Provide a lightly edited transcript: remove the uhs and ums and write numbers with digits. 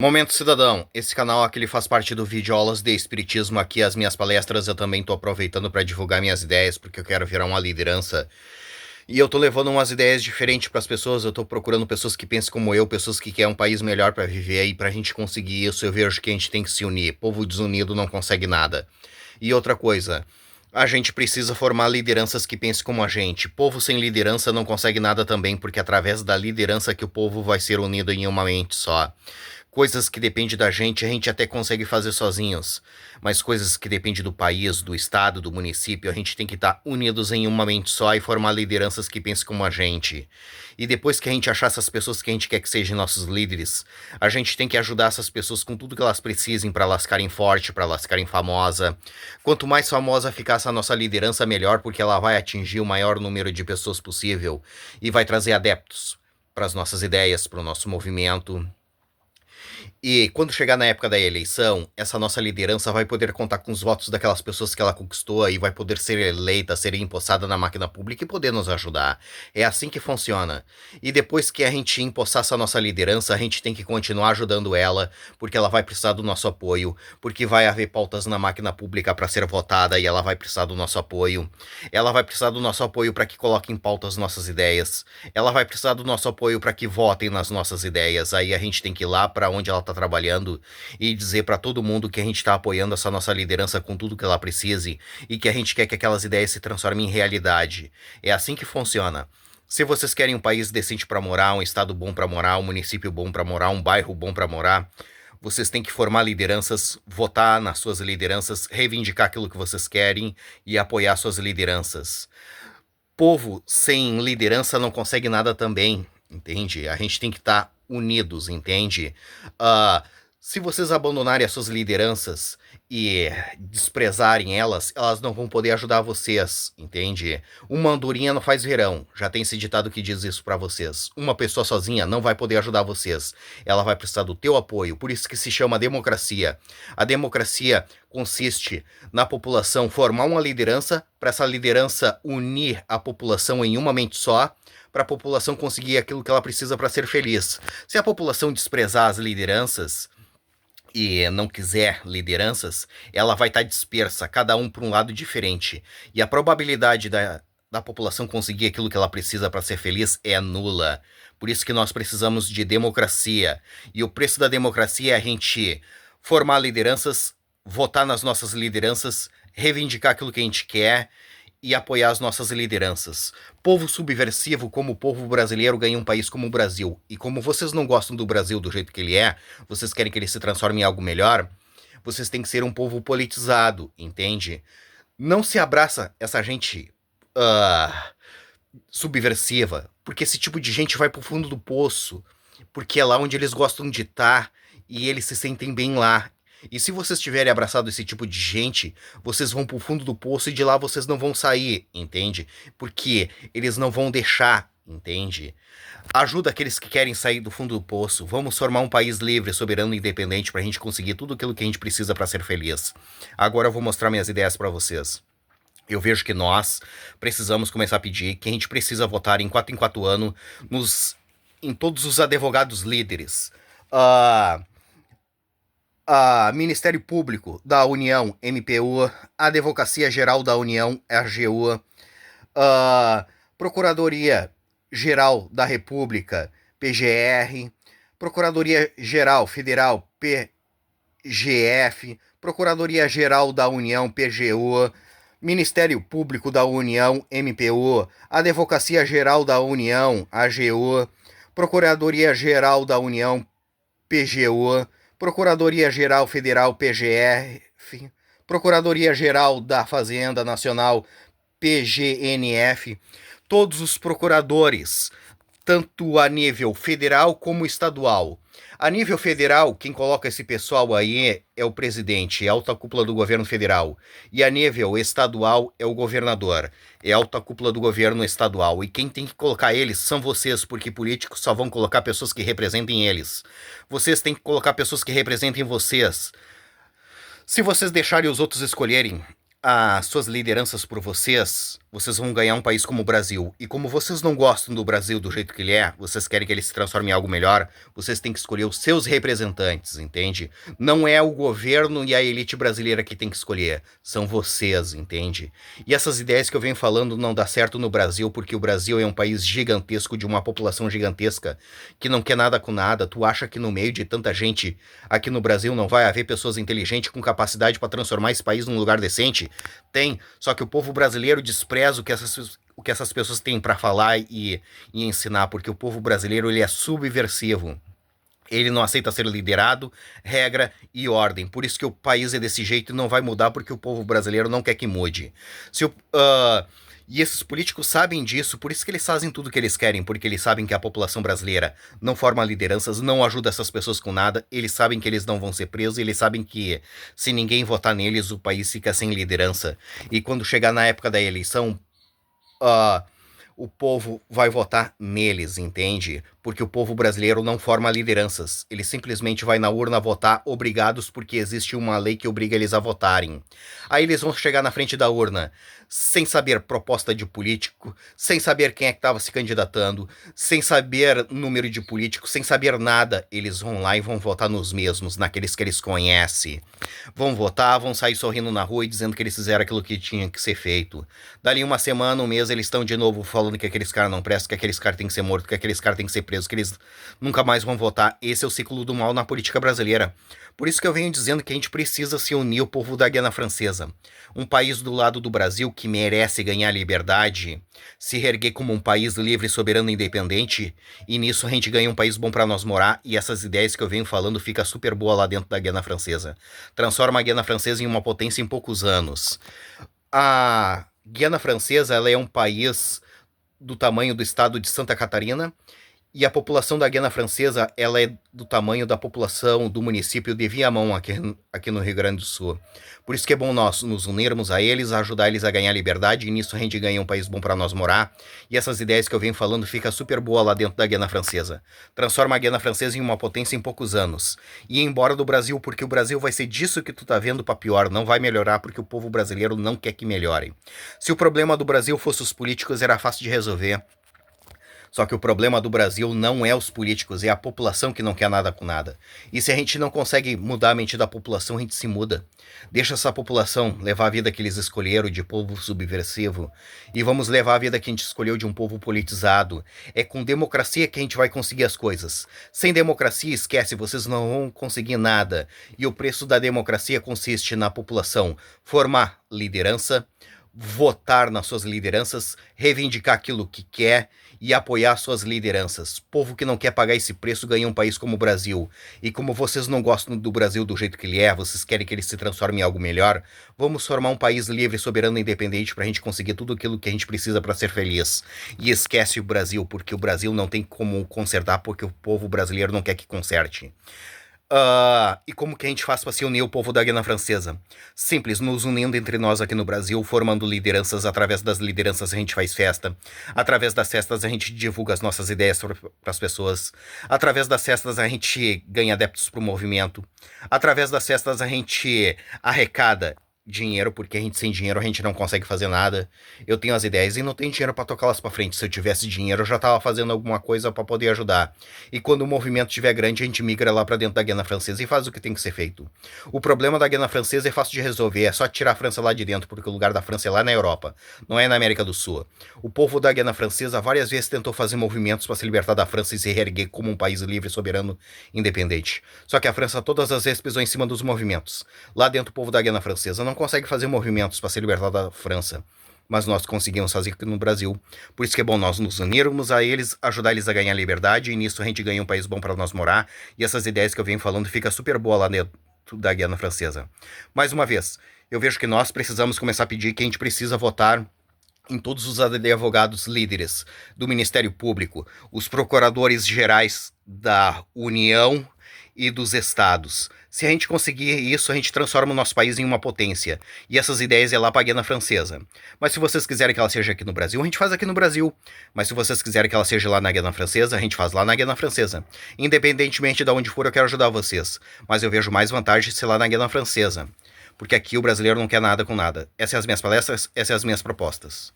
Momento Cidadão, esse canal aqui ele faz parte do vídeo Aulas de Espiritismo. Aqui as minhas palestras eu também tô aproveitando para divulgar minhas ideias, porque eu quero virar uma liderança. E eu tô levando umas ideias diferentes para as pessoas, eu tô procurando pessoas que pensem como eu, pessoas que querem um país melhor para viver, e pra gente conseguir isso eu vejo que a gente tem que se unir. Povo desunido não consegue nada. E outra coisa, a gente precisa formar lideranças que pensem como a gente. Povo sem liderança não consegue nada também, porque é através da liderança que o povo vai ser unido em uma mente só. Coisas que dependem da gente, a gente até consegue fazer sozinhos. Mas coisas que dependem do país, do estado, do município, a gente tem que estar unidos em uma mente só e formar lideranças que pensem como a gente. E depois que a gente achar essas pessoas que a gente quer que sejam nossos líderes, a gente tem que ajudar essas pessoas com tudo que elas precisem para elas ficarem fortes, para elas ficarem famosas. Quanto mais famosa ficar essa nossa liderança, melhor, porque ela vai atingir o maior número de pessoas possível e vai trazer adeptos para as nossas ideias, para o nosso movimento. E quando chegar na época da eleição, essa nossa liderança vai poder contar com os votos daquelas pessoas que ela conquistou e vai poder ser eleita, ser empossada na máquina pública e poder nos ajudar. É assim que funciona. E depois que a gente empossar essa nossa liderança, a gente tem que continuar ajudando ela, porque ela vai precisar do nosso apoio, porque vai haver pautas na máquina pública para ser votada e ela vai precisar do nosso apoio. Ela vai precisar do nosso apoio para que coloquem em pauta as nossas ideias. Ela vai precisar do nosso apoio para que votem nas nossas ideias. Aí a gente tem que ir lá para onde ela tá trabalhando e dizer para todo mundo que a gente tá apoiando essa nossa liderança com tudo que ela precise e que a gente quer que aquelas ideias se transformem em realidade. É assim que funciona. Se vocês querem um país decente para morar, um estado bom para morar, um município bom para morar, um bairro bom para morar, vocês têm que formar lideranças, votar nas suas lideranças, reivindicar aquilo que vocês querem e apoiar suas lideranças. Povo sem liderança não consegue nada também, entende? A gente tem que estar unidos, entende? Ah, se vocês abandonarem as suas lideranças e desprezarem elas, elas não vão poder ajudar vocês, entende? Uma andorinha não faz verão, já tem esse ditado que diz isso pra vocês. Uma pessoa sozinha não vai poder ajudar vocês, ela vai precisar do teu apoio, por isso que se chama democracia. A democracia consiste na população formar uma liderança, para essa liderança unir a população em uma mente só, para a população conseguir aquilo que ela precisa para ser feliz. Se a população desprezar as lideranças e não quiser lideranças, ela vai estar dispersa, cada um para um lado diferente. E a probabilidade da população conseguir aquilo que ela precisa para ser feliz é nula. Por isso que nós precisamos de democracia. E o preço da democracia é a gente formar lideranças, votar nas nossas lideranças, reivindicar aquilo que a gente quer e apoiar as nossas lideranças. Povo subversivo como o povo brasileiro ganha um país como o Brasil. E como vocês não gostam do Brasil do jeito que ele é, vocês querem que ele se transforme em algo melhor, vocês têm que ser um povo politizado, entende? Não se abraça essa gente subversiva, porque esse tipo de gente vai pro fundo do poço, porque é lá onde eles gostam de estar e eles se sentem bem lá. E se vocês tiverem abraçado esse tipo de gente, vocês vão pro fundo do poço e de lá vocês não vão sair, entende? Porque eles não vão deixar, entende? Ajuda aqueles que querem sair do fundo do poço. Vamos formar um país livre, soberano e independente pra gente conseguir tudo aquilo que a gente precisa pra ser feliz. Agora eu vou mostrar minhas ideias pra vocês. Eu vejo que nós precisamos começar a pedir que a gente precisa votar em 4 anos em todos os advogados líderes. Ministério Público da União, MPU, Advocacia Geral da União, AGU, Procuradoria Geral da República, PGR, Procuradoria Geral Federal, PGF, Procuradoria Geral da União, PGU, Ministério Público da União, MPU, Advocacia Geral da União, AGU, Procuradoria Geral da União, PGU, Procuradoria Geral Federal, PGF, Procuradoria Geral da Fazenda Nacional, PGNF, todos os procuradores, tanto a nível federal como estadual. A nível federal, quem coloca esse pessoal aí é o presidente, é a alta cúpula do governo federal. E a nível estadual é o governador, é a alta cúpula do governo estadual. E quem tem que colocar eles são vocês, porque políticos só vão colocar pessoas que representem eles. Vocês têm que colocar pessoas que representem vocês. Se vocês deixarem os outros escolherem as suas lideranças por vocês, vocês vão ganhar um país como o Brasil. E como vocês não gostam do Brasil do jeito que ele é, vocês querem que ele se transforme em algo melhor, vocês têm que escolher os seus representantes, entende? Não é o governo e a elite brasileira que tem que escolher, são vocês, entende? E essas ideias que eu venho falando não dá certo no Brasil, porque o Brasil é um país gigantesco, de uma população gigantesca, que não quer nada com nada. Tu acha que no meio de tanta gente aqui no Brasil não vai haver pessoas inteligentes com capacidade para transformar esse país num lugar decente? Tem, só que o povo brasileiro despreza o que essas pessoas têm para falar e ensinar, porque o povo brasileiro ele é subversivo. Ele não aceita ser liderado, regra e ordem. Por isso que o país é desse jeito e não vai mudar, porque o povo brasileiro não quer que mude. E esses políticos sabem disso, por isso que eles fazem tudo o que eles querem, porque eles sabem que a população brasileira não forma lideranças, não ajuda essas pessoas com nada, eles sabem que eles não vão ser presos, eles sabem que se ninguém votar neles, o país fica sem liderança. E quando chegar na época da eleição, uh, o povo vai votar neles, entende? Porque o povo brasileiro não forma lideranças. Ele simplesmente vai na urna votar obrigados porque existe uma lei que obriga eles a votarem. Aí eles vão chegar na frente da urna sem saber proposta de político, sem saber quem é que estava se candidatando, sem saber número de políticos, sem saber nada. Eles vão lá e vão votar nos mesmos, naqueles que eles conhecem. Vão votar, vão sair sorrindo na rua e dizendo que eles fizeram aquilo que tinha que ser feito. Dali uma semana, um mês, eles estão de novo falando que aqueles caras não prestam, que aqueles caras têm que ser mortos, que aqueles caras têm que ser presos, que eles nunca mais vão votar. Esse é o ciclo do mal na política brasileira. Por isso que eu venho dizendo que a gente precisa se unir ao povo da Guiana Francesa. Um país do lado do Brasil que merece ganhar liberdade, se reerguer como um país livre, soberano e independente, e nisso a gente ganha um país bom para nós morar, e essas ideias que eu venho falando fica super boa lá dentro da Guiana Francesa. Transforma a Guiana Francesa em uma potência em poucos anos. A Guiana Francesa, ela é um país do tamanho do estado de Santa Catarina, e a população da Guiana Francesa, ela é do tamanho da população do município de Viamão, aqui no Rio Grande do Sul. Por isso que é bom nós nos unirmos a eles, ajudar eles a ganhar liberdade, e nisso a gente ganha um país bom para nós morar. E essas ideias que eu venho falando fica super boa lá dentro da Guiana Francesa. Transforma a Guiana Francesa em uma potência em poucos anos. E ir embora do Brasil, porque o Brasil vai ser disso que tu tá vendo para pior, não vai melhorar porque o povo brasileiro não quer que melhore. Se o problema do Brasil fosse os políticos, era fácil de resolver. Só que o problema do Brasil não é os políticos, é a população que não quer nada com nada. E se a gente não consegue mudar a mente da população, a gente se muda. Deixa essa população levar a vida que eles escolheram de povo subversivo. E vamos levar a vida que a gente escolheu de um povo politizado. É com democracia que a gente vai conseguir as coisas. Sem democracia, esquece, vocês não vão conseguir nada. E o preço da democracia consiste na população formar liderança, votar nas suas lideranças, reivindicar aquilo que quer e apoiar suas lideranças. Povo que não quer pagar esse preço ganha um país como o Brasil. E como vocês não gostam do Brasil do jeito que ele é, vocês querem que ele se transforme em algo melhor, vamos formar um país livre, soberano e independente para a gente conseguir tudo aquilo que a gente precisa para ser feliz. E esquece o Brasil, porque o Brasil não tem como consertar, porque o povo brasileiro não quer que conserte. E como que a gente faz para se unir o povo da Guiana Francesa? Simples, nos unindo entre nós aqui no Brasil, formando lideranças. Através das lideranças a gente faz festa. Através das festas a gente divulga as nossas ideias para as pessoas. Através das festas a gente ganha adeptos para o movimento. Através das festas a gente arrecada dinheiro, porque a gente sem dinheiro a gente não consegue fazer nada. Eu tenho as ideias e não tenho dinheiro para tocá-las para frente. Se eu tivesse dinheiro, eu já tava fazendo alguma coisa para poder ajudar. E quando o movimento estiver grande, a gente migra lá para dentro da Guiana Francesa e faz o que tem que ser feito. O problema da Guiana Francesa é fácil de resolver, é só tirar a França lá de dentro, porque o lugar da França é lá na Europa, não é na América do Sul. O povo da Guiana Francesa várias vezes tentou fazer movimentos para se libertar da França e se reerguer como um país livre, soberano, independente. Só que a França todas as vezes pisou em cima dos movimentos. Lá dentro o povo da Guiana Francesa não consegue fazer movimentos para se libertar da França, mas nós conseguimos fazer aqui no Brasil. Por isso que é bom nós nos unirmos a eles, ajudar eles a ganhar liberdade, e nisso a gente ganha um país bom para nós morar, e essas ideias que eu venho falando fica super boa lá dentro da Guiana Francesa. Mais uma vez, eu vejo que nós precisamos começar a pedir que a gente precisa votar em todos os advogados líderes do Ministério Público, os procuradores gerais da União e dos estados. Se a gente conseguir isso, a gente transforma o nosso país em uma potência. E essas ideias é lá para a Guiana Francesa. Mas se vocês quiserem que ela seja aqui no Brasil, a gente faz aqui no Brasil. Mas se vocês quiserem que ela seja lá na Guiana Francesa, a gente faz lá na Guiana Francesa. Independentemente de onde for, eu quero ajudar vocês. Mas eu vejo mais vantagem ser lá na Guiana Francesa. Porque aqui o brasileiro não quer nada com nada. Essas são as minhas palestras, essas são as minhas propostas.